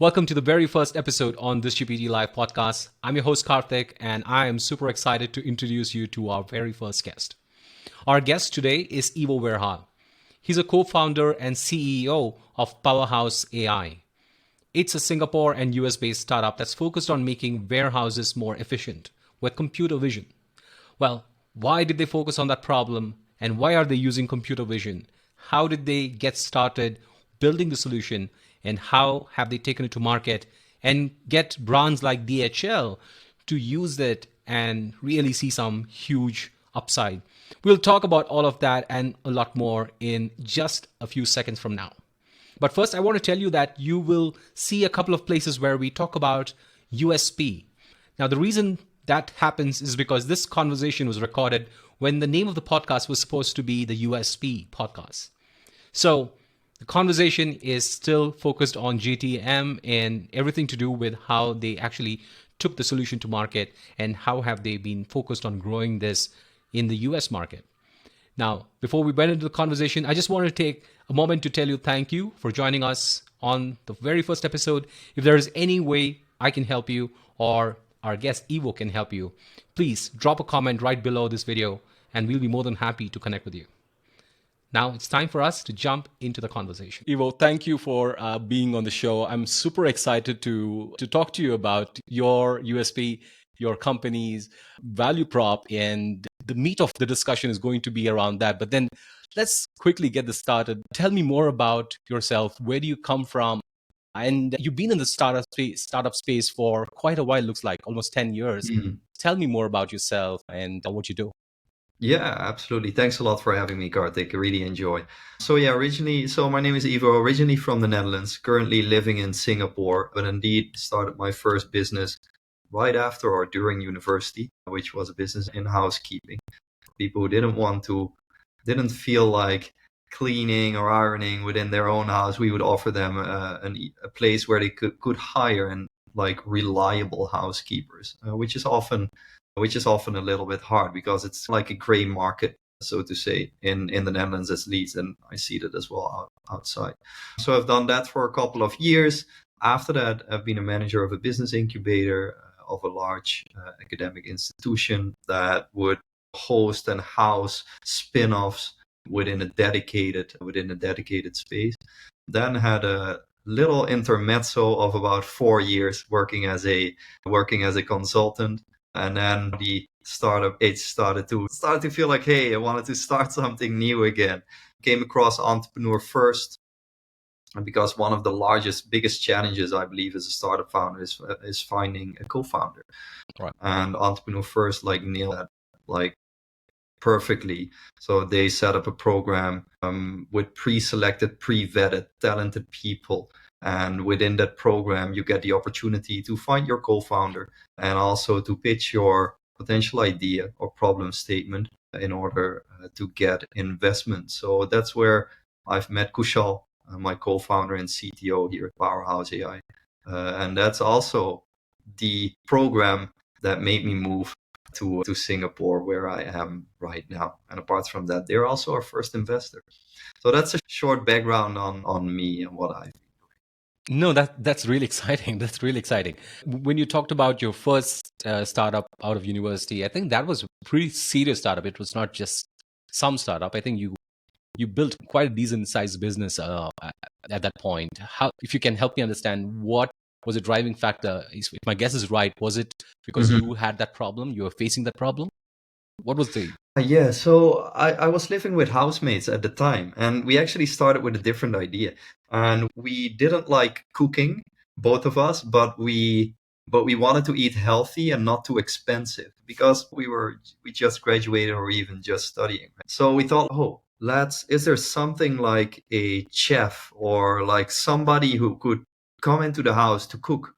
Welcome to the very first episode on This GPT Life podcast. I'm your host Karthik, and I am super excited to introduce you to our very first guest. Our guest today is Ivo Verhaegh. He's a co-founder and CEO of Powerhouse AI. It's a Singapore and US-based startup that's focused on making warehouses more efficient with computer vision. Well, why did they focus on that problem, and why are they using computer vision? How did they get started building the solution, and how have they taken it to market and get brands like DHL to use it and really see some huge upside? We'll talk about all of that and a lot more in just a few seconds from now. But first, I want to tell you that you will see a couple of places where we talk about USP. Now, the reason that happens is because this conversation was recorded when the name of the podcast was supposed to be the USP podcast. So the conversation is still focused on GTM and everything to do with how they actually took the solution to market and how have they been focused on growing this in the US market. Now, before we went into the conversation, I just want to take a moment to tell you thank you for joining us on the very first episode. If there is any way I can help you or our guest Ivo can help you, please drop a comment right below this video and we'll be more than happy to connect with you. Now it's time for us to jump into the conversation. Ivo, thank you for being on the show. I'm super excited to talk to you about your USP, your company's value prop, and the meat of the discussion is going to be around that. But then let's quickly get this started. Tell me more about yourself. Where do you come from? And you've been in the startup space for quite a while, looks like almost 10 years. Tell me more about yourself and what you do. Yeah, absolutely. Thanks a lot for having me, Karthik. I really enjoy. So my name is Ivo, originally from the Netherlands, currently living in Singapore, but indeed started my first business right after or during university, which was a business in housekeeping. For people who didn't feel like cleaning or ironing within their own house, we would offer them a place where they could hire and like reliable housekeepers, which is often a little bit hard because it's like a gray market, so to say, in the Netherlands at least, and I see that as well outside. So I've done that for a couple of years. After that, I've been a manager of a business incubator of a large academic institution that would host and house spin-offs within a dedicated space. Then had a little intermezzo of about 4 years working as a consultant. And then the startup age started to feel like, hey, I wanted to start something new again. Came across Entrepreneur First, and because one of the biggest challenges, I believe, as a startup founder is finding a co-founder. Right. And Entrepreneur First nailed that perfectly. So they set up a program with pre-selected, pre-vetted, talented people. And within that program, you get the opportunity to find your co-founder and also to pitch your potential idea or problem statement in order to get investment. So that's where I've met Kushal, my co-founder and CTO here at Powerhouse AI. And that's also the program that made me move to Singapore, where I am right now. And apart from that, they're also our first investor. So that's a short background on me and what I've. No, that's really exciting. That's really exciting. When you talked about your first startup out of university, I think that was a pretty serious startup. It was not just some startup. I think you built quite a decent sized business at that point. How, if you can help me understand, what was a driving factor? If my guess is right, was it because you had that problem? You were facing that problem? What was the... Yeah, so I was living with housemates at the time, and we actually started with a different idea. And we didn't like cooking, both of us, but we wanted to eat healthy and not too expensive because we just graduated or even just studying. So we thought, is there something like a chef or like somebody who could come into the house to cook?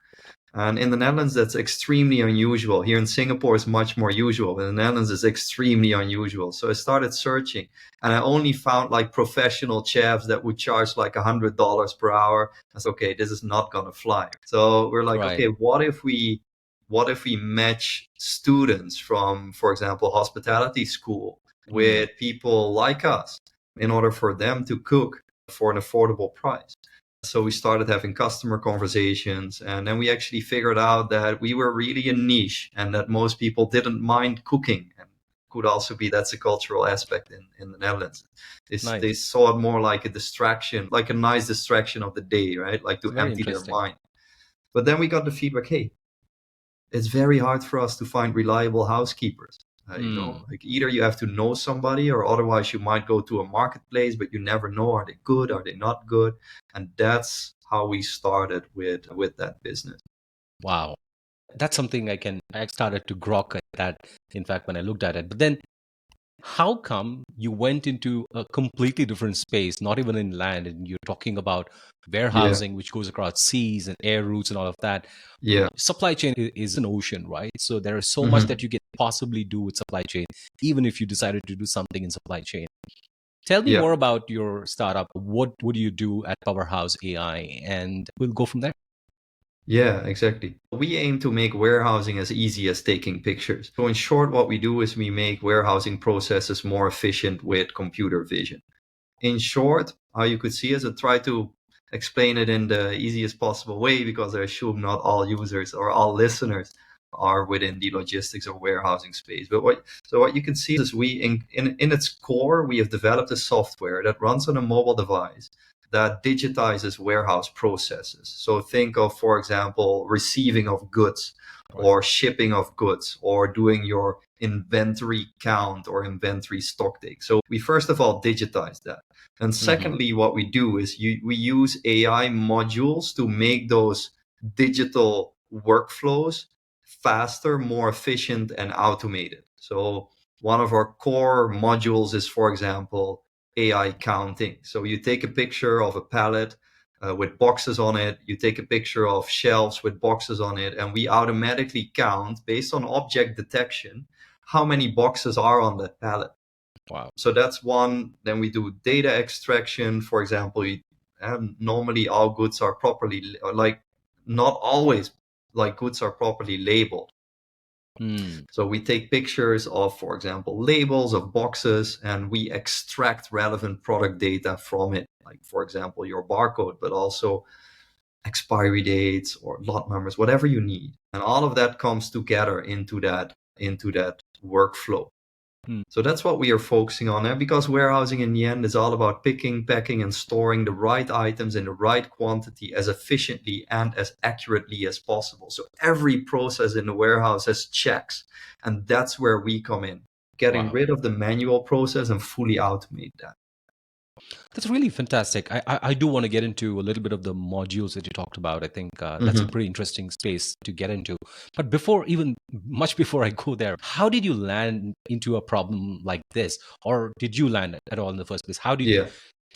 And in the Netherlands, that's extremely unusual. Here in Singapore, it's much more usual. In the Netherlands, it's extremely unusual. So I started searching, and I only found like professional chefs that would charge like $100 per hour. I said, okay, this is not going to fly. So we're like, right. Okay, what if we match students from, for example, hospitality school with people like us in order for them to cook for an affordable price? So we started having customer conversations, and then we actually figured out that we were really a niche and that most people didn't mind cooking. And could also be that's a cultural aspect in the Netherlands. They Nice. saw it more like a distraction, like a nice distraction of the day, right? Like to Very empty their interesting. mind. But then we got the feedback, hey, it's very hard for us to find reliable housekeepers. Hmm. Like either you have to know somebody or otherwise you might go to a marketplace, but you never know, are they good, are they not good? And that's how we started with that business. Wow. That's something I started to grok at that, in fact, when I looked at it. But then how come you went into a completely different space, not even in land, and you're talking about Yeah, warehousing, which goes across seas and air routes and all of that? yeah. Supply chain is an ocean, right? So there is so much Hmm. that you can possibly do with supply chain, even if you decided to do something in supply chain. Tell me Yeah. more about your startup. What do you do at Powerhouse AI? And we'll go from there. Yeah, exactly. We aim to make warehousing as easy as taking pictures. So in short, what we do is we make warehousing processes more efficient with computer vision. In short, how you could see is I try to explain it in the easiest possible way because I assume not all users or all listeners are within the logistics or warehousing space. But what you can see is we in its core we have developed a software that runs on a mobile device that digitizes warehouse processes. So think of, for example, receiving of goods Right. or shipping of goods or doing your inventory count or inventory stock take. So we first of all digitize that. And Hmm. secondly, what we do is we use AI modules to make those digital workflows faster, more efficient, and automated. So one of our core modules is, for example, AI counting. So you take a picture of a pallet with boxes on it, you take a picture of shelves with boxes on it, and we automatically count based on object detection how many boxes are on that pallet. Wow. So that's one. Then we do data extraction. For example, normally all goods are properly, like not always, like goods are properly labeled. Hmm. So we take pictures of, for example, labels of boxes, and we extract relevant product data from it. Like, for example, your barcode, but also expiry dates or lot numbers, whatever you need. And all of that comes together into that workflow. Hmm. So that's what we are focusing on. And because warehousing in the end is all about picking, packing, and storing the right items in the right quantity as efficiently and as accurately as possible. So every process in the warehouse has checks. And that's where we come in, getting Wow. rid of the manual process and fully automate that. That's really fantastic. I do want to get into a little bit of the modules that you talked about. I think that's a Mhm. pretty interesting space to get into. But before, even much before I go there, how did you land into a problem like this? Or did you land at all in the first place? How did Yeah.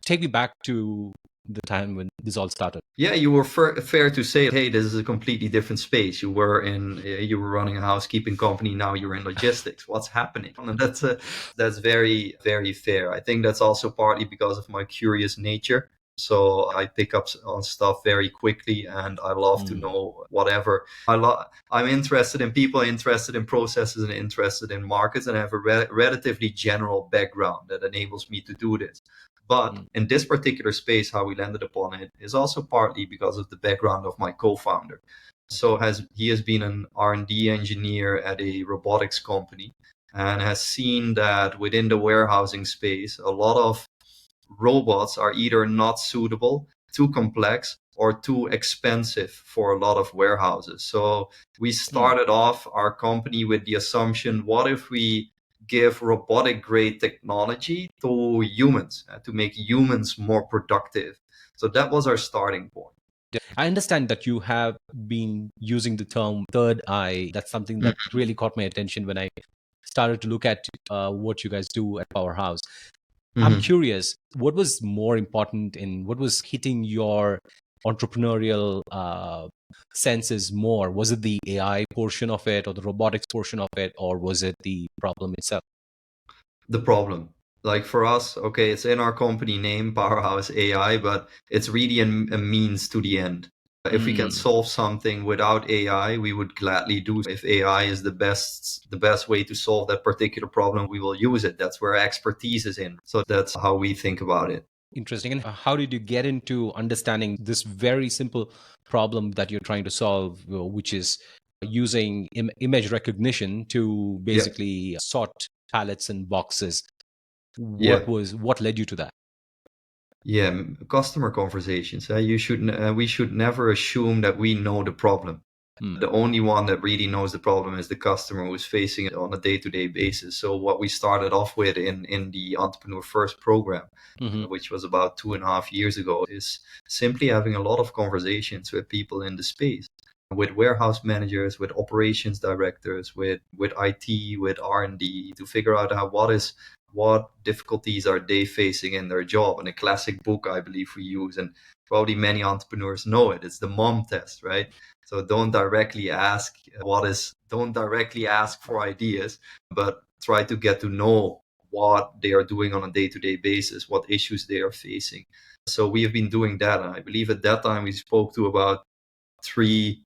take me back to the time when this all started? Yeah, you were fair to say, hey, this is a completely different space. You were running a housekeeping company. Now you're in logistics. What's happening? And that's very, very fair. I think that's also partly because of my curious nature. So I pick up on stuff very quickly, and I love to Hmm. know whatever. I'm interested in people, interested in processes, and interested in markets, and I have a relatively general background that enables me to do this. But Hmm. in this particular space, how we landed upon it is also partly because of the background of my co-founder. Okay. So he has been an R&D engineer at a robotics company and has seen that within the warehousing space, a lot of robots are either not suitable, too complex, or too expensive for a lot of warehouses. So we Hmm. started off our company with the assumption, what if we give robotic grade technology to humans, to make humans more productive? So that was our starting point. I understand that you have been using the term third eye. That's something that really caught my attention when I started to look at what you guys do at Powerhouse. I'm Mhm. curious, what was more important in what was hitting your entrepreneurial senses more? Was it the AI portion of it or the robotics portion of it, or was it the problem itself? The problem. Like for us, okay, it's in our company name, Powerhouse AI, but it's really a means to the end. If we can Hmm. solve something without AI, we would gladly do. If AI is the best way to solve that particular problem, we will use it. That's where expertise is in. So that's how we think about it. Interesting. And how did you get into understanding this very simple problem that you're trying to solve, which is using image recognition to Yeah, basically sort pallets and boxes? yeah. What led you to that? Yeah, customer conversations. We should never assume that we know the problem. Hmm. The only one that really knows the problem is the customer who's facing it on a day-to-day basis. So what we started off with in the Entrepreneur First program, Hmm. which was about 2.5 years ago, is simply having a lot of conversations with people in the space, with warehouse managers, with operations directors, with IT, with R&D, to figure out what difficulties are they facing in their job. And a classic book I believe we use, and probably many entrepreneurs know it, it's the mom test, right? So don't directly ask for ideas, but try to get to know what they are doing on a day-to-day basis, what issues they are facing. So we have been doing that, and I believe at that time we spoke to about three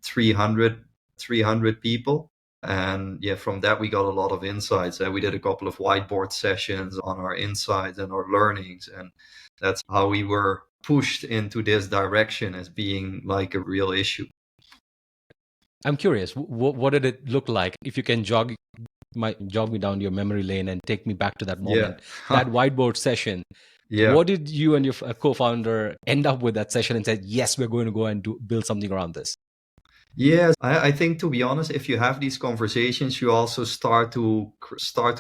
300 300 people. And yeah, from that we got a lot of insights, and we did a couple of whiteboard sessions on our insights and our learnings, and that's how we were pushed into this direction as being like a real issue. I'm curious, what did it look like? If you can jog me down your memory lane and take me back to that Yeah. moment, that whiteboard session. Yeah. What did you and your co-founder end up with that session and said, yes, we're going to go and build something around this? Yes, I think, to be honest, if you have these conversations, you also start to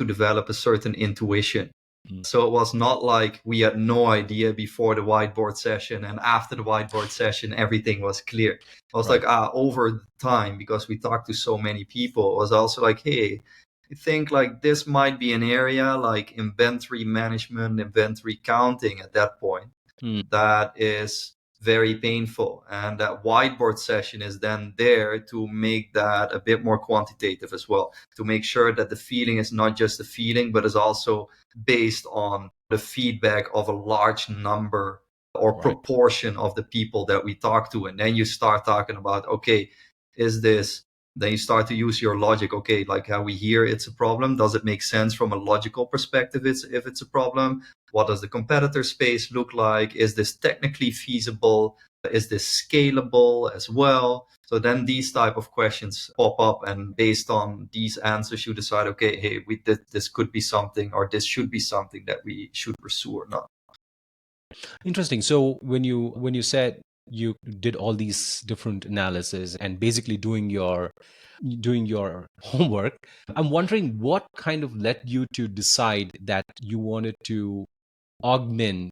develop a certain intuition. Mm. So it was not like we had no idea before the whiteboard session, and after the whiteboard session, everything was clear. It was Right. like, over time, because we talked to so many people, it was also like, hey, I think like this might be an area like inventory management, inventory counting at that point Mm. that is very painful. And that whiteboard session is then there to make that a bit more quantitative as well, to make sure that the feeling is not just a feeling, but is also based on the feedback of a large number or Right. proportion of the people that we talk to. And then you start talking about, okay, is this, then you start to use your logic. Okay, like how we hear it's a problem. Does it make sense from a logical perspective if it's a problem? What does the competitor space look like? Is this technically feasible? Is this scalable as well? So then these type of questions pop up, and based on these answers, you decide, okay, hey, this could be something, or this should be something that we should pursue or not. Interesting. So when you said you did all these different analysis and basically doing your homework, I'm wondering what kind of led you to decide that you wanted to augment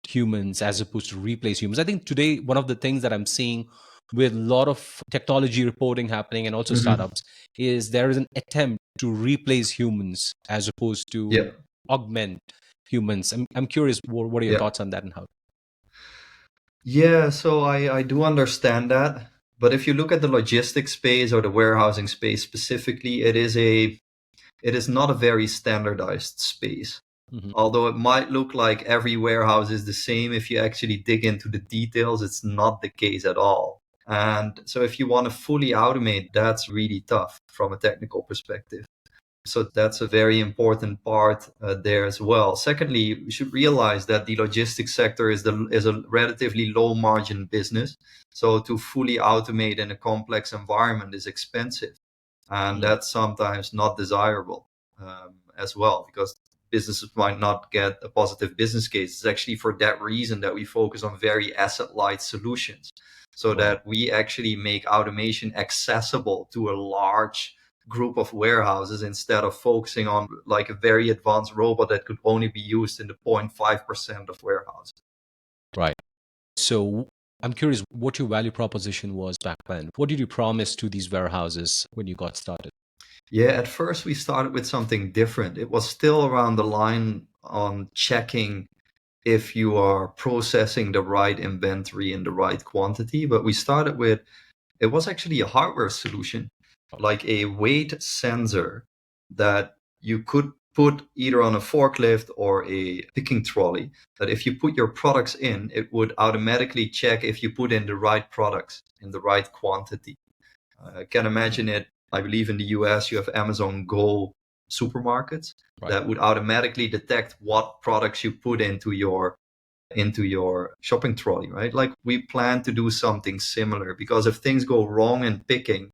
humans as opposed to replace humans. I think today one of the things that I'm seeing with a lot of technology reporting happening and also Mhm. startups is there is an attempt to replace humans as opposed Yeah, to augment humans. I'm curious, what are your yeah. thoughts on that and how? Yeah, so I do understand that. But if you look at the logistics space or the warehousing space specifically, it is not a very standardized space. Mhm. Although it might look like every warehouse is the same, if you actually dig into the details, it's not the case at all. And so if you want to fully automate, that's really tough from a technical perspective. So that's a very important part there as well. Secondly, we should realize that the logistics sector is a relatively low margin business. So to fully automate in a complex environment is expensive, and Mm. that's sometimes not desirable as well, because businesses might not get a positive business case. It's actually for that reason that we focus on very asset light solutions, so Right. that we actually make automation accessible to a large group of warehouses, instead of focusing on like a very advanced robot that could only be used in the 0.5% of warehouses. Right. So I'm curious what your value proposition was back then. What did you promise to these warehouses when you got started? Yeah, at first we started with something different. It was still around the line on checking if you are processing the right inventory in the right quantity, but we started with, it was actually a hardware solution, like a weight sensor that you could put either on a forklift or a picking trolley, that if you put your products in, it would automatically check if you put in the right products in the right quantity. I can imagine it. I believe in the US, you have Amazon Go supermarkets Right. that would automatically detect what products you put into your into your shopping trolley, right? Like we plan to do something similar, because if things go wrong in picking,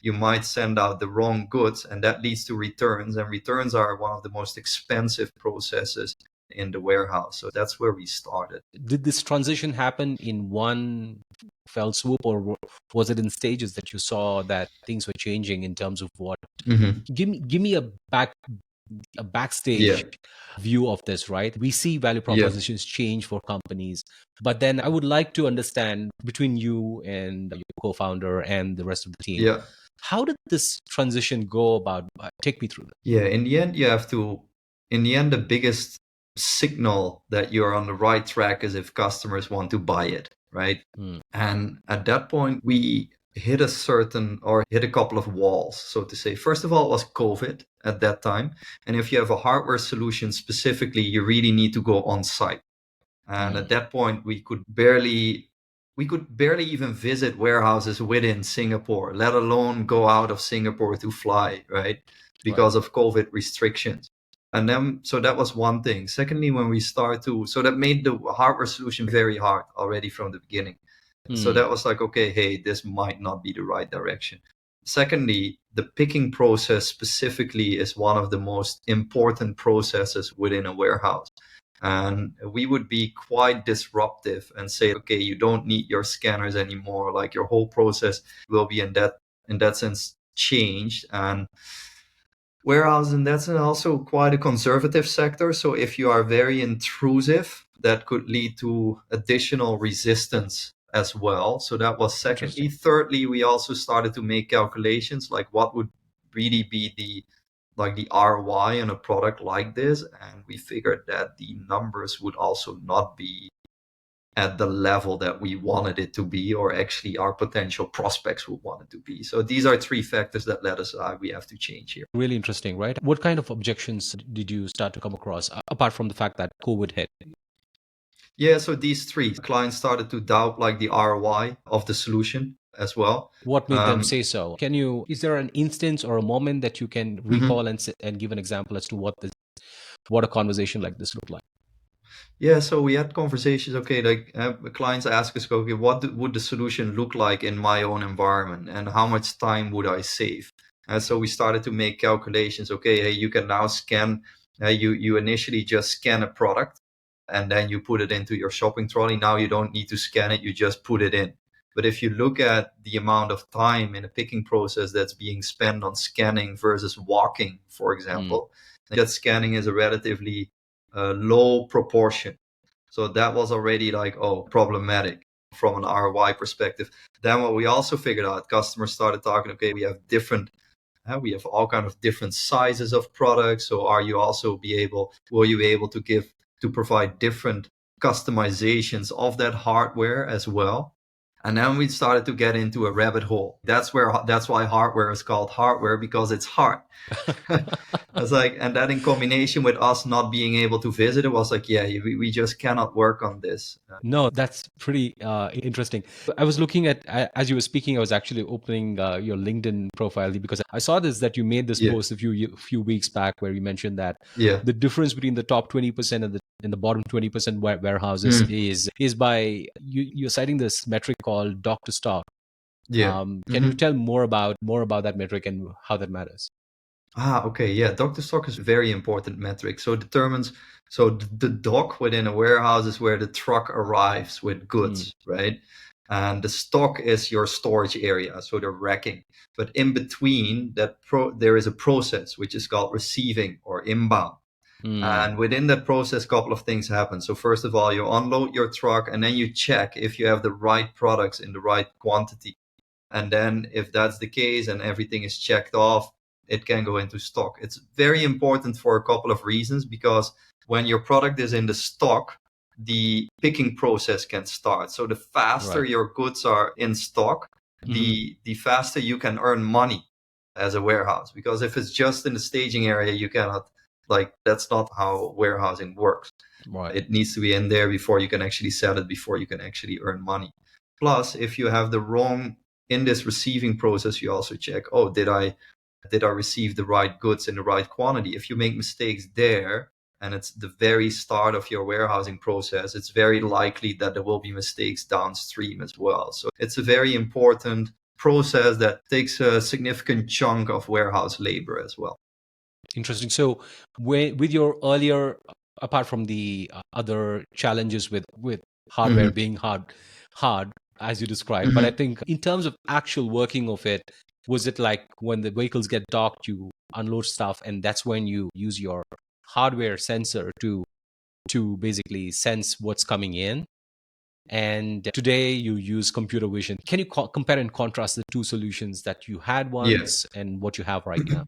you might send out the wrong goods, and that leads to returns. And returns are one of the most expensive processes in the warehouse. So that's where we started. Did this transition happen in one fell swoop, or was it in stages that you saw that things were changing in terms of what? Hmm. Give me a Yeah. backstage view of this, right? We see value Yeah. propositions change for companies, but then I would like to understand between you and your co-founder and the rest of the team, Yeah. how did this transition go about? Take me through that. Yeah. In the end, the biggest signal that you're on the right track is if customers want to buy it, right? Hmm. And at that point, we hit a couple of walls, so to say. First of all, it was COVID at that time. And if you have a hardware solution specifically, you really need to go on site. And Hmm. at that point, we could barely even visit warehouses within Singapore, let alone go out of Singapore to fly, right? Right. Because of COVID restrictions. And then, so that was one thing. Secondly, so that made the hardware solution very hard already from the beginning. So Hmm. that was like, okay, hey, this might not be the right direction. Secondly, the picking process specifically is one of the most important processes within a warehouse. And we would be quite disruptive and say, okay, you don't need your scanners anymore. Like your whole process will be in that sense changed. And warehousing, that's also quite a conservative sector. So if you are very intrusive, that could lead to additional resistance as well. So that was secondly. Interesting. Thirdly, we also started to make calculations like what would really be the ROI on a product like this. And we figured that the numbers would also not be at the level that we wanted it to be, or actually our potential prospects would want it to be. So these are three factors that led us, we have to change here. Really interesting, right? What kind of objections did you start to come across, apart from the fact that COVID hit? Yeah, so these three clients started to doubt like the ROI of the solution as well. What made them Um, say so? Is there an instance or a moment that you can mhm. recall and give an example as to what a conversation like this looked like? Yeah, so we had conversations. Okay, like clients ask us, okay, would the solution look like in my own environment, and how much time would I save? And so we started to make calculations. Okay, hey, you can now scan. You initially just scan a product, and then you put it into your shopping trolley. Now you don't need to scan it; you just put it in. But if you look at the amount of time in a picking process that's being spent on scanning versus walking, for Mm. example, that scanning is a relatively low proportion. So that was already like, oh, problematic from an ROI perspective. Then what we also figured out, customers started talking, okay, we have all kind of different sizes of products. So will you be able to provide different customizations of that hardware as well? And then we started to get into a rabbit hole. That's why hardware is called hardware, because it's hard. It's like, and that in combination with us not being able to visit, it was like, yeah, we just cannot work on this. No, that's pretty interesting. I was looking at, as you were speaking, I was actually opening your LinkedIn profile because I saw this that you made this Yeah, post a few weeks back where you mentioned that yeah, the difference between the top 20% and the bottom 20% warehouses mm, is by you're citing this metric called dock to stock. yeah. Can you Hmm. tell more about that metric and how that matters? Okay, yeah. Dock to stock is a very important metric. So the dock within a warehouse is where the truck arrives with Hmm. goods, right? And the stock is your storage area, so the racking. But in between there is a process which is called receiving or inbound. Hmm. And within that process, a couple of things happen. So first of all, you unload your truck, and then you check if you have the right products in the right quantity. And then if that's the case and everything is checked off, it can go into stock. It's very important for a couple of reasons, because when your product is in the stock, the picking process can start. So the faster Right. your goods are in stock, Hmm. the faster you can earn money as a warehouse. Because if it's just in the staging area, you cannot, like, that's not how warehousing works. Right. It needs to be in there before you can actually sell it, before you can actually earn money. Plus, if you have the wrong in this receiving process, you also check, oh, did I receive the right goods in the right quantity? If you make mistakes there, and it's the very start of your warehousing process, it's very likely that there will be mistakes downstream as well. So it's a very important process that takes a significant chunk of warehouse labor as well. Interesting. So, with your earlier, apart from the other challenges with hardware Mm-hmm. being hard as you described, but I Mm-hmm. think in terms of actual working of it, was it like when the vehicles get docked, you unload stuff, and that's when you use your hardware sensor to basically sense what's coming in? And today you use computer vision. Can you compare and contrast the two solutions that you had Yeah. once and what you have right now?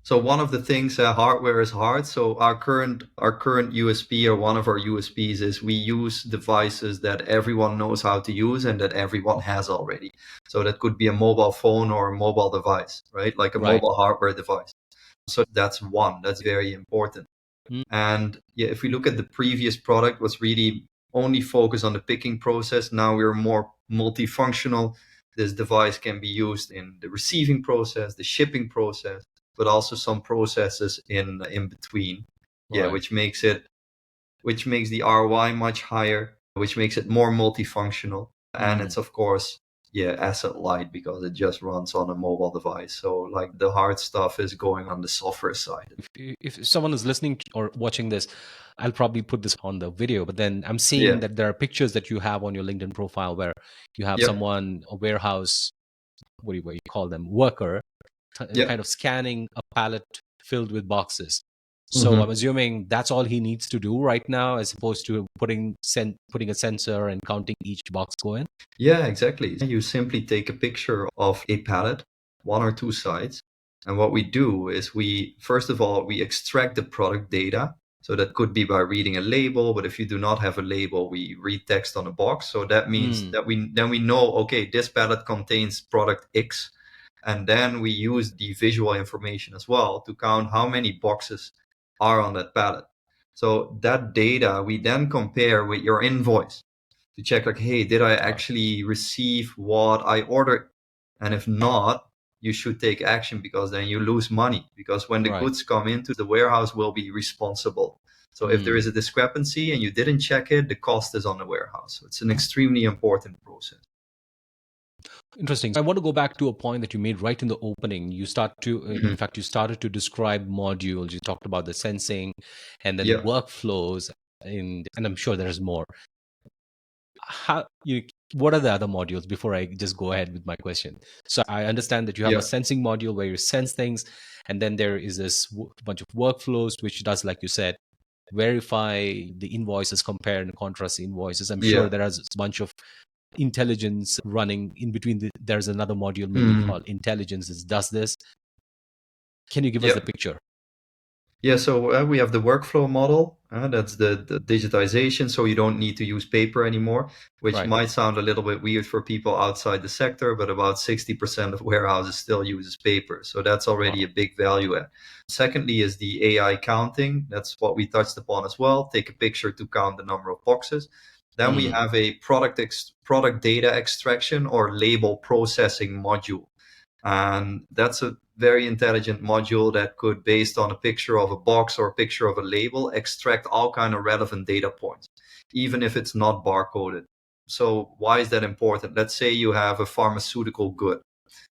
So one of the things, hardware is hard. So our current USP, or one of our USPs, is we use devices that everyone knows how to use and that everyone has already. So that could be a mobile phone or a mobile device, right? Like a Right. mobile hardware device. So that's one. That's very important. Mm. And yeah, if we look at the previous product, was really only focused on the picking process. Now we're more multifunctional. This device can be used in the receiving process, the shipping process, but also some processes in between. Yeah, Right. which makes the ROI much higher, which makes it more multifunctional. And Mm. it's of course, yeah, asset light because it just runs on a mobile device. So like the hard stuff is going on the software side. If someone is listening or watching this, I'll probably put this on the video, but then I'm seeing Yeah. that there are pictures that you have on your LinkedIn profile where you have Yep. someone, a warehouse, what do you call them, worker, kind Yep. of scanning a pallet filled with boxes. So I'm Hmm. assuming that's all he needs to do right now, as opposed to putting a sensor and counting each box go in. Yeah, exactly. You simply take a picture of a pallet, one or two sides. And what we do is first of all, we extract the product data. So that could be by reading a label, but if you do not have a label, we read text on a box. So that means Mm. that we know, okay, this pallet contains product X. And then we use the visual information as well to count how many boxes are on that pallet. So that data we then compare with your invoice to check like, hey, did I Got it. actually receive what I ordered? And if not, you should take action because then you lose money. Because when the Right. goods come into the warehouse, will be responsible. So if there Mm. is a discrepancy and you didn't check it, the cost is on the warehouse. So it's an extremely important process. Interesting. I want to go back to a point that you made right in the opening. You start to, in Mhm. fact, you started to describe modules. You talked about the sensing and then the Yeah. workflows, and I'm sure there's more. How you? What are the other modules before I just go ahead with my question? So I understand that you have a Yeah. sensing module where you sense things, and then there is this bunch of workflows which does, like you said, verify the invoices, compare and contrast the invoices. I'm sure Yeah. there is a bunch of intelligence running in between. There's another module maybe Mhm. called intelligence. It does this. Can you give us Yeah. the picture? Yeah, so we have the workflow model. That's the digitization, so you don't need to use paper anymore, which Right. might sound a little bit weird for people outside the sector, but about 60% of warehouses still uses paper. So that's already a Wow. big value add. Secondly is the AI counting. That's what we touched upon as well. Take a picture to count the number of boxes. Then we Mm. have a product data extraction or label processing module. And that's a very intelligent module that could, based on a picture of a box or a picture of a label, extract all kind of relevant data points, even if it's not barcoded. So why is that important? Let's say you have a pharmaceutical good.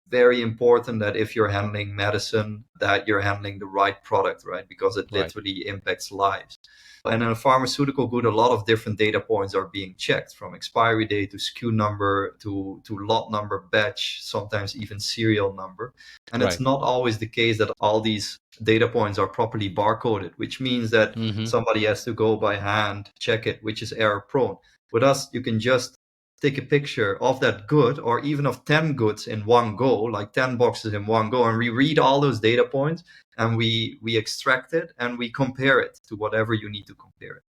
Very important that if you're handling medicine, that you're handling the right product, right? Because it Right. literally impacts lives. And in a pharmaceutical good, a lot of different data points are being checked, from expiry date to SKU number to lot number, batch, sometimes even serial number. And it's Right. not always the case that all these data points are properly barcoded, which means that Mm-hmm. somebody has to go by hand, check it, which is error prone. With us, you can just take a picture of that good, or even of 10 goods in one go, like 10 boxes in one go, and we read all those data points, and we extract it and we compare it to whatever you need to compare it.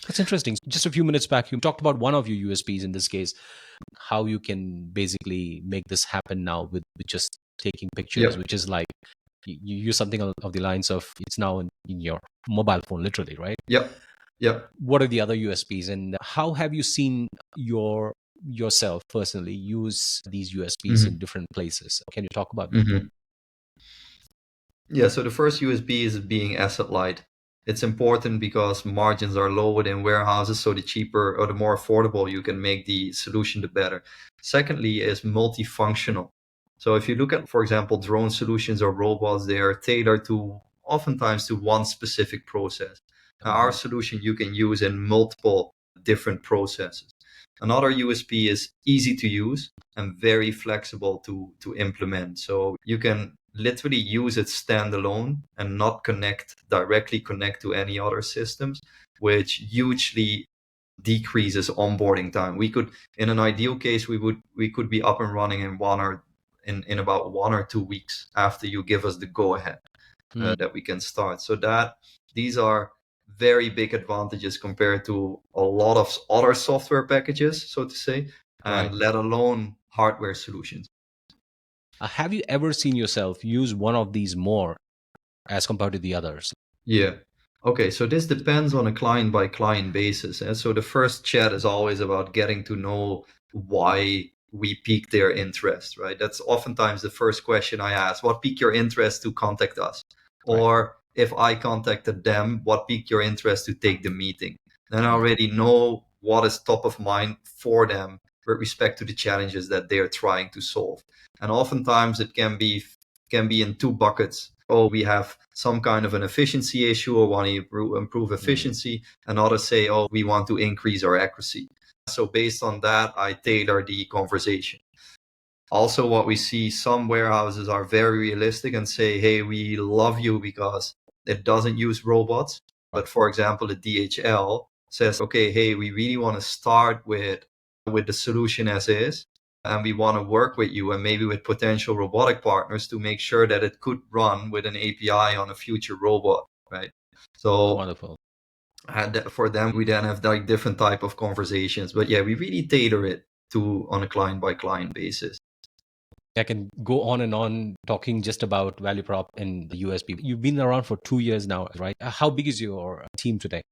That's interesting. Just a few minutes back, you talked about one of your USPs in this case, how you can basically make this happen now with just taking pictures, Yep. which is like you use something of the lines of it's now in your mobile phone, literally, right? Yep. Yep. What are the other USPs, and how have you seen yourself personally use these USPs in Hmm. different places? Can you talk about that? Hmm. Yeah, so the first USB is being asset light. It's important because margins are low within warehouses, so the cheaper or the more affordable you can make the solution, the better. Secondly is multifunctional. So if you look at, for example, drone solutions or robots, they are tailored to oftentimes to one specific process. Now, our solution you can use in multiple different processes. Another USP is easy to use and very flexible to implement. So you can literally use it standalone and not directly connect to any other systems, which hugely decreases onboarding time. We could, in an ideal case, we could be up and running in about 1 or 2 weeks after you give us the go ahead that we can start. So these are very big advantages compared to a lot of other software packages, so to say, and let alone hardware solutions. Have you ever seen yourself use one of these more as compared to the others? Yeah. Okay, so this depends on a client by client basis. So the first chat is always about getting to know why we pique their interest, right? That's oftentimes the first question I ask. What piqued your interest to contact us? Or if I contacted them, what piqued your interest to take the meeting? Then I already know what is top of mind for them with respect to the challenges that they're trying to solve. And oftentimes it can be in two buckets. Oh, we have some kind of an efficiency issue or want to improve efficiency. And others say, oh, we want to increase our accuracy. So based on that, I tailor the conversation. Also, what we see, some warehouses are very realistic and say, hey, we love you because it doesn't use robots. But for example, the DHL says, okay, hey, we really want to start with the solution as is. And we want to work with you and maybe with potential robotic partners to make sure that it could run with an API on a future robot, right? So Wonderful. And for them, we then have like different type of conversations. But yeah, we really tailor it on a client by client basis. I can go on and on talking just about value prop and the USP. You've been around for 2 years now, right? How big is your team today?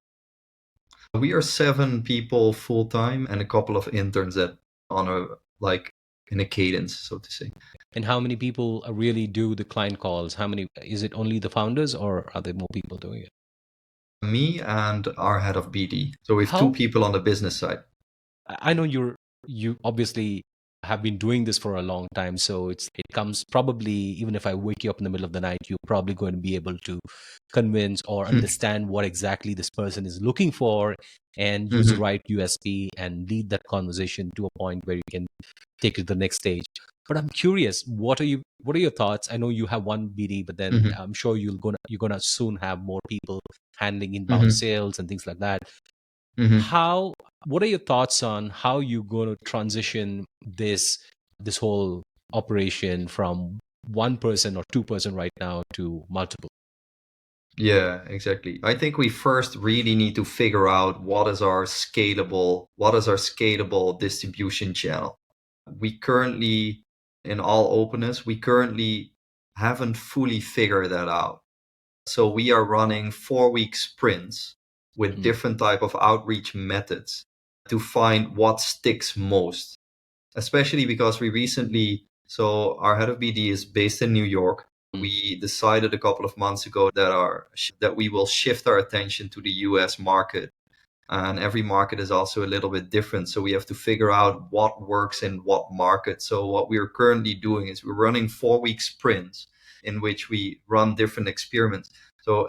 We are 7 people full time and a couple of interns that on a like in a cadence, so to say. And how many people really do the client calls? How many, is it only the founders or are there more people doing it? Me and our head of BD. So we have 2 people on the business side. I know you obviously have been doing this for a long time, so it comes probably, even if I wake you up in the middle of the night, you're probably going to be able to convince or understand what exactly this person is looking for and use the right USP and lead that conversation to a point where you can take it to the next stage. But I'm curious, what are your thoughts? I know you have one BD, but then I'm sure you're gonna soon have more people handling inbound sales and things like that. What are your thoughts on how you're going to transition this whole operation from one person or two person right now to multiple? Yeah, exactly. I think we first really need to figure out what is our scalable distribution channel. We currently, in all openness, we currently haven't fully figured that out. So we are running 4-week sprints with different type of outreach methods to find what sticks most, especially because so our head of BD is based in New York. We decided a couple of months ago that we will shift our attention to the US market. And every market is also a little bit different. So we have to figure out what works in what market. So what we're currently doing is we're running 4-week sprints in which we run different experiments. So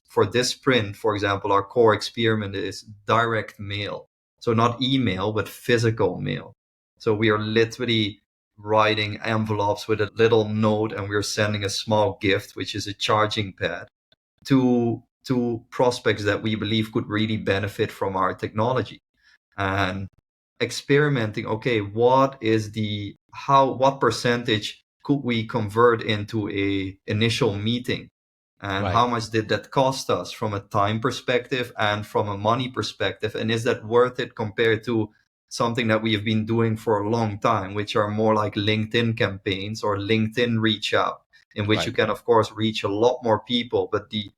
for this sprint, for example, our core experiment is direct mail. So not email, but physical mail. So we are literally writing envelopes with a little note and we're sending a small gift, which is a charging pad, to prospects that we believe could really benefit from our technology, and experimenting. Okay, what percentage could we convert into a initial meeting, and how much did that cost us from a time perspective and from a money perspective, and is that worth it compared to something that we have been doing for a long time, which are more like LinkedIn campaigns or LinkedIn reach out, in which you can of course reach a lot more people, but the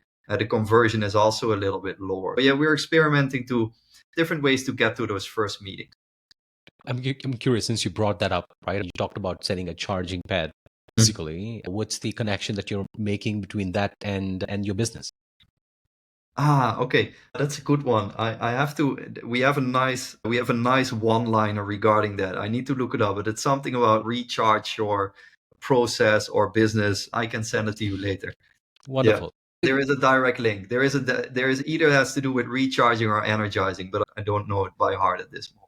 conversion is also a little bit lower. But yeah, we're experimenting to different ways to get to those first meetings. I'm curious, since you brought that up, right? You talked about setting a charging pad physically. What's the connection that you're making between that and your business? Okay, that's a good one. I have to. We have a nice one-liner regarding that. I need to look it up, but it's something about recharge your process or business. I can send it to you later. Yeah, Wonderful. there is a direct link. There is either has to do with recharging or energizing, but I don't know it by heart at this moment.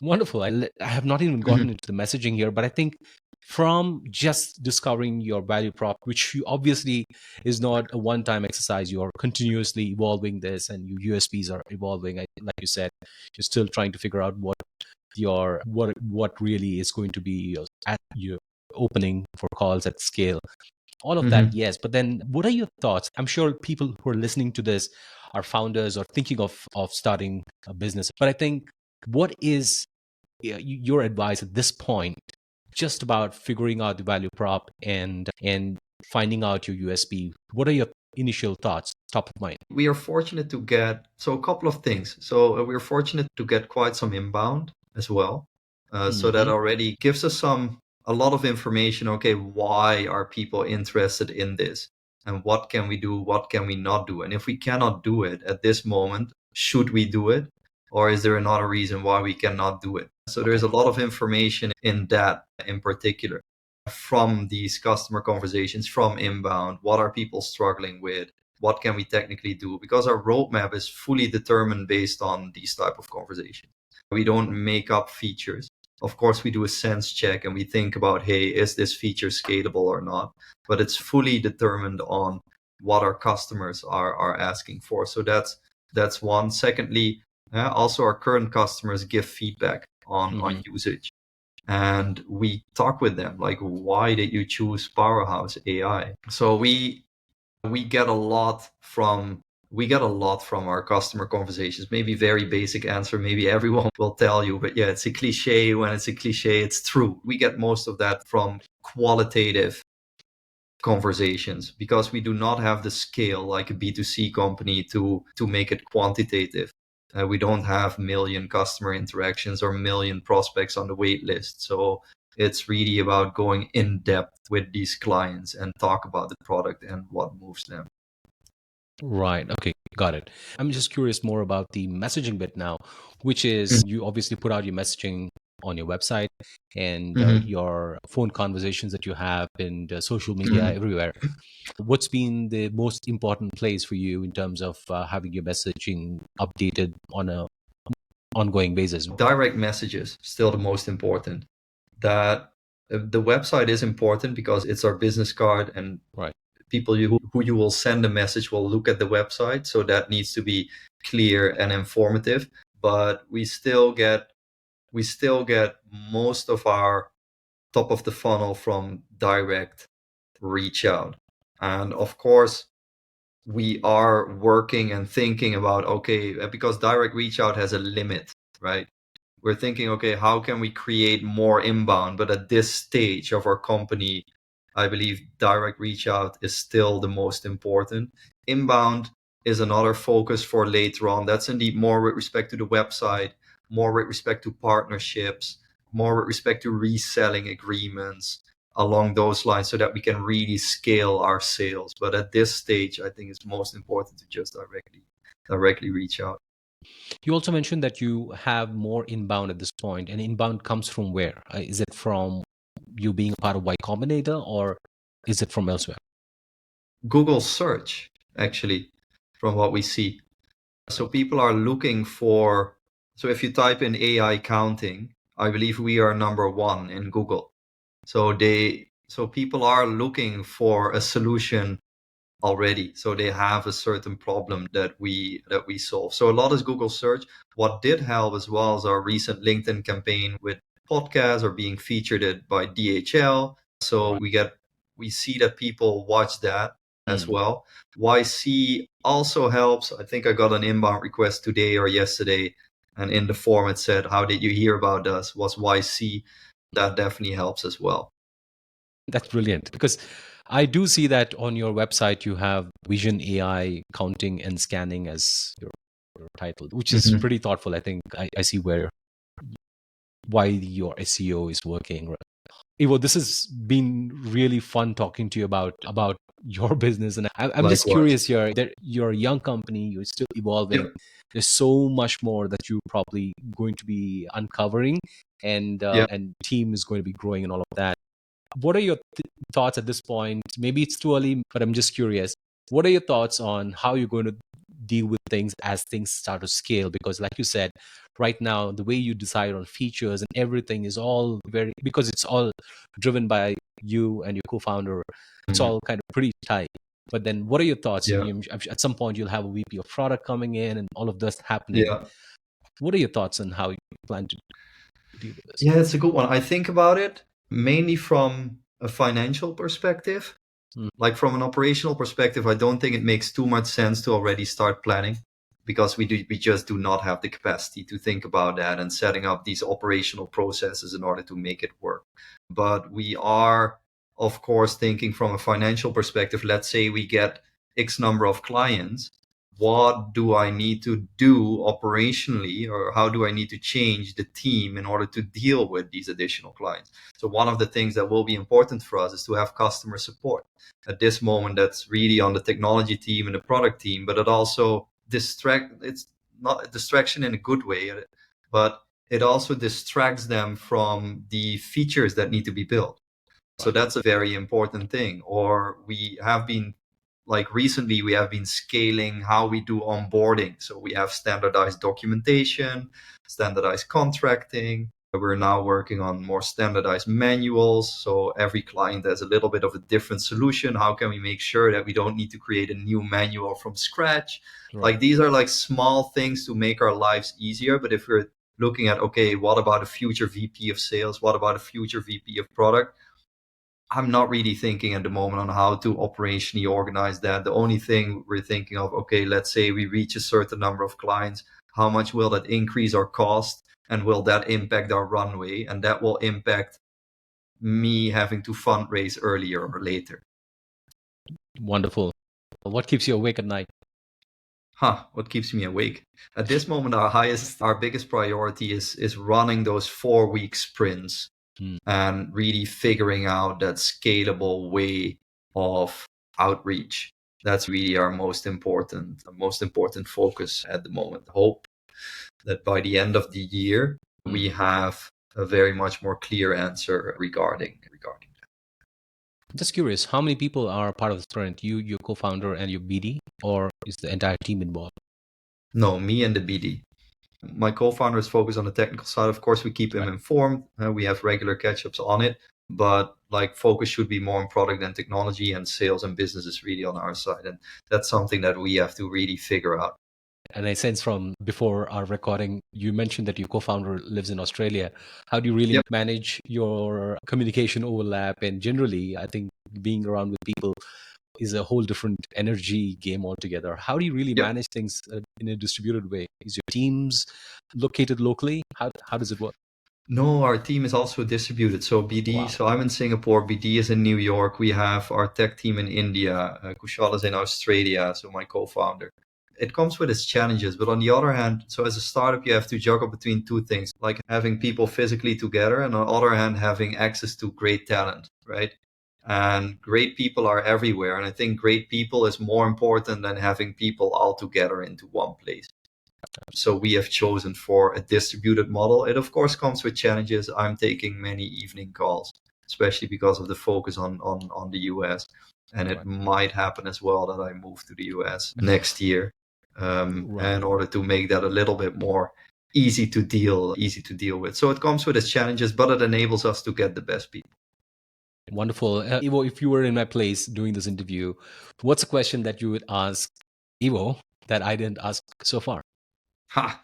Wonderful. I have not even Mhm. gotten into the messaging here, but I think from just discovering your value prop, which you obviously is not a one time exercise, you're continuously evolving this and your USPs are evolving. Like you said, you're still trying to figure out what really is going to be your opening for calls at scale. All of that, Mhm. yes. But then what are your thoughts? I'm sure people who are listening to this are founders or thinking of starting a business. But I think what is your advice at this point just about figuring out the value prop and finding out your USP? What are your initial thoughts, top of mind? We are fortunate to get a couple of things. So we're fortunate to get quite some inbound as well. So that Hmm. already gives us a lot of information. Okay, why are people interested in this? And what can we do? What can we not do? And if we cannot do it at this moment, should we do it? Or is there another reason why we cannot do it? So there's Okay. a lot of information in that in particular from these customer conversations, from inbound. What are people struggling with? What can we technically do? Because our roadmap is fully determined based on these type of conversations. We don't make up features. Of course, we do a sense check and we think about, hey, is this feature scalable or not? But it's fully determined on what our customers are asking for. So that's one. Secondly, also our current customers give feedback on Hmm. usage, and we talk with them like, why did you choose Powerhouse AI? So we get a lot from our customer conversations. Maybe very basic answer, maybe everyone will tell you, but yeah, it's a cliche. When it's a cliche, it's true. We get most of that from qualitative conversations because we do not have the scale like a B2C company to make it quantitative. We don't have million customer interactions or million prospects on the wait list. So it's really about going in depth with these clients and talk about the product and what moves them. Right. Okay. Got it. I'm just curious more about the messaging bit now, which is you obviously put out your messaging on your website and Mhm. your phone conversations that you have in social media Mhm. everywhere. What's been the most important place for you in terms of having your messaging updated on a ongoing basis? Direct messages still the most important. That the website is important because it's our business card, and Right. people who you will send a message will look at the website. So that needs to be clear and informative. But we still get most of our top of the funnel from direct reach out. And of course, we are working and thinking about, okay, because direct reach out has a limit, right? We're thinking, okay, how can we create more inbound? But at this stage of our company, I believe direct reach out is still the most important. Inbound is another focus for later on. That's indeed more with respect to the website, more with respect to partnerships, more with respect to reselling agreements along those lines, so that we can really scale our sales. But at this stage, I think it's most important to just directly reach out. You also mentioned that you have more inbound at this point, and inbound comes from where? Is it from you being a part of Y Combinator, or is it from elsewhere? Google search, actually, from what we see. So people are looking for, so if you type in AI counting, I believe we are number one in Google. So people are looking for a solution already. So they have a certain problem that we solve. So a lot is Google search. What did help as well is our recent LinkedIn campaign with podcasts or being featured by DHL. So Right. we see that people watch that as Mm. well. YC also helps. I think I got an inbound request today or yesterday, and in the form it said, "How did you hear about us?" Was YC. That definitely helps as well. That's brilliant because I do see that on your website you have Vision AI counting and scanning as your title, which is Mhm. pretty thoughtful. I think I see why your SEO is working. Right? Ivo, this has been really fun talking to you about your business, and I'm just Likewise. curious here. That you're a young company, you're still evolving. Yep. There's so much more that you're probably going to be uncovering, Yeah. and team is going to be growing and all of that. What are your thoughts at this point? Maybe it's too early, but I'm just curious. What are your thoughts on how you're going to deal with things as things start to scale? Because, like you said, right now, the way you decide on features and everything is all very, because it's all driven by you and your co founder, it's Mhm. all kind of pretty tight. But then, what are your thoughts? Yeah. At some point, you'll have a VP of product coming in and all of this happening. Yeah. What are your thoughts on how you plan to deal with this? Yeah, it's a good one. I think about it mainly from a financial perspective. Mm. Like from an operational perspective, I don't think it makes too much sense to already start planning because we just do not have the capacity to think about that and setting up these operational processes in order to make it work. But we are, of course, thinking from a financial perspective. Let's say we get X number of clients. What do I need to do operationally, or how do I need to change the team in order to deal with these additional clients? So one of the things that will be important for us is to have customer support. At this moment, that's really on the technology team and the product team, but it's not a distraction in a good way, but it also distracts them from the features that need to be built. So that's a very important thing. Or we have been, like recently, we have been scaling how we do onboarding. So we have standardized documentation, standardized contracting. We're now working on more standardized manuals. So every client has a little bit of a different solution. How can we make sure that we don't need to create a new manual from scratch? Right. Like these are like small things to make our lives easier. But if we're looking at, okay, what about a future VP of sales? What about a future VP of product? I'm not really thinking at the moment on how to operationally organize that. The only thing we're thinking of, okay, let's say we reach a certain number of clients. How much will that increase our cost? And will that impact our runway? And that will impact me having to fundraise earlier or later. Wonderful. What keeps you awake at night? What keeps me awake? At this moment, our biggest priority is running those 4-week sprints Hmm. and really figuring out that scalable way of outreach. That's really our most important focus at the moment. Hope that by the end of the year we have a very much more clear answer regarding that. Just curious, how many people are part of the sprint? You, your co-founder, and your BD, or is the entire team involved? No, me and the BD. My co-founder is focused on the technical side. Of course, we keep him informed. We have regular catch-ups on it, but like focus should be more on product and technology, and sales and business is really on our side. And that's something that we have to really figure out. And I sense from before our recording, you mentioned that your co-founder lives in Australia. How do you really Yep. manage your communication overlap? And generally, I think being around with people is a whole different energy game altogether. How do you really Yep. manage things in a distributed way? Is your teams located locally? How does it work? No, our team is also distributed. So BD, Wow. so I'm in Singapore, BD is in New York. We have our tech team in India, Kushal is in Australia, so my co-founder. It comes with its challenges, but on the other hand, so as a startup, you have to juggle between two things, like having people physically together, and on the other hand, having access to great talent, right? And great people are everywhere. And I think great people is more important than having people all together into one place. So we have chosen for a distributed model. It of course comes with challenges. I'm taking many evening calls, especially because of the focus on the US. And it might happen as well that I move to the US next year, Right. in order to make that a little bit more easy to deal with. So it comes with its challenges, but it enables us to get the best people. Wonderful. Ivo, if you were in my place doing this interview, what's a question that you would ask Ivo that I didn't ask so far?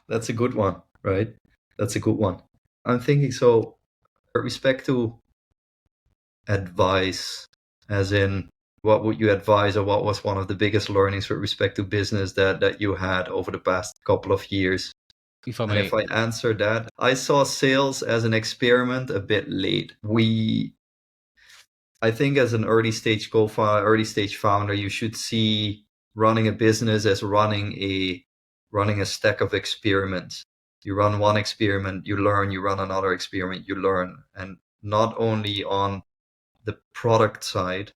That's a good one, right? That's a good one. I'm thinking, so with respect to advice, as in what would you advise, or what was one of the biggest learnings with respect to business that you had over the past couple of years? If I And may. if I answer that, I saw sales as an experiment a bit late. I think as an early stage founder, you should see running a business as running a stack of experiments. You run one experiment, you learn, you run another experiment, you learn. And not only on the product side,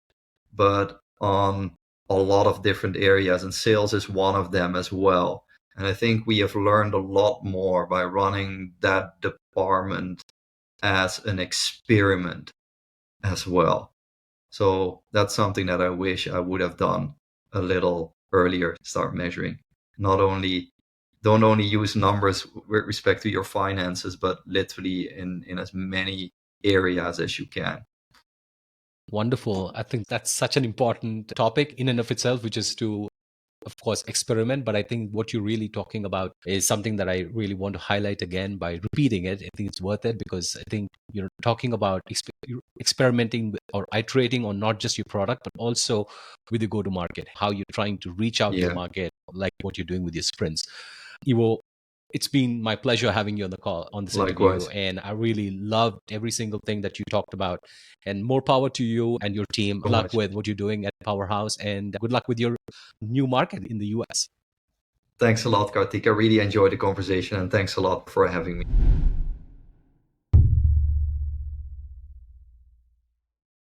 but on a lot of different areas, and sales is one of them as well. And I think we have learned a lot more by running that department as an experiment as well. So that's something that I wish I would have done a little earlier, start measuring. Not only Don't only use numbers with respect to your finances, but literally in as many areas as you can. Wonderful. I think that's such an important topic in and of itself, which is to, of course, experiment. But I think what you're really talking about is something that I really want to highlight again by repeating it. I think it's worth it because I think you're talking about experimenting or iterating on not just your product, but also with your go to market, how you're trying to reach out to the Yeah, market, like what you're doing with your sprints. Ivo, it's been my pleasure having you on the call on this interview, likewise. and I really loved every single thing that you talked about. And more power to you and your team. Good So luck much. with what you're doing at Powerhouse, and good luck with your new market in the US. Thanks a lot, Karthik. I really enjoyed the conversation, and thanks a lot for having me.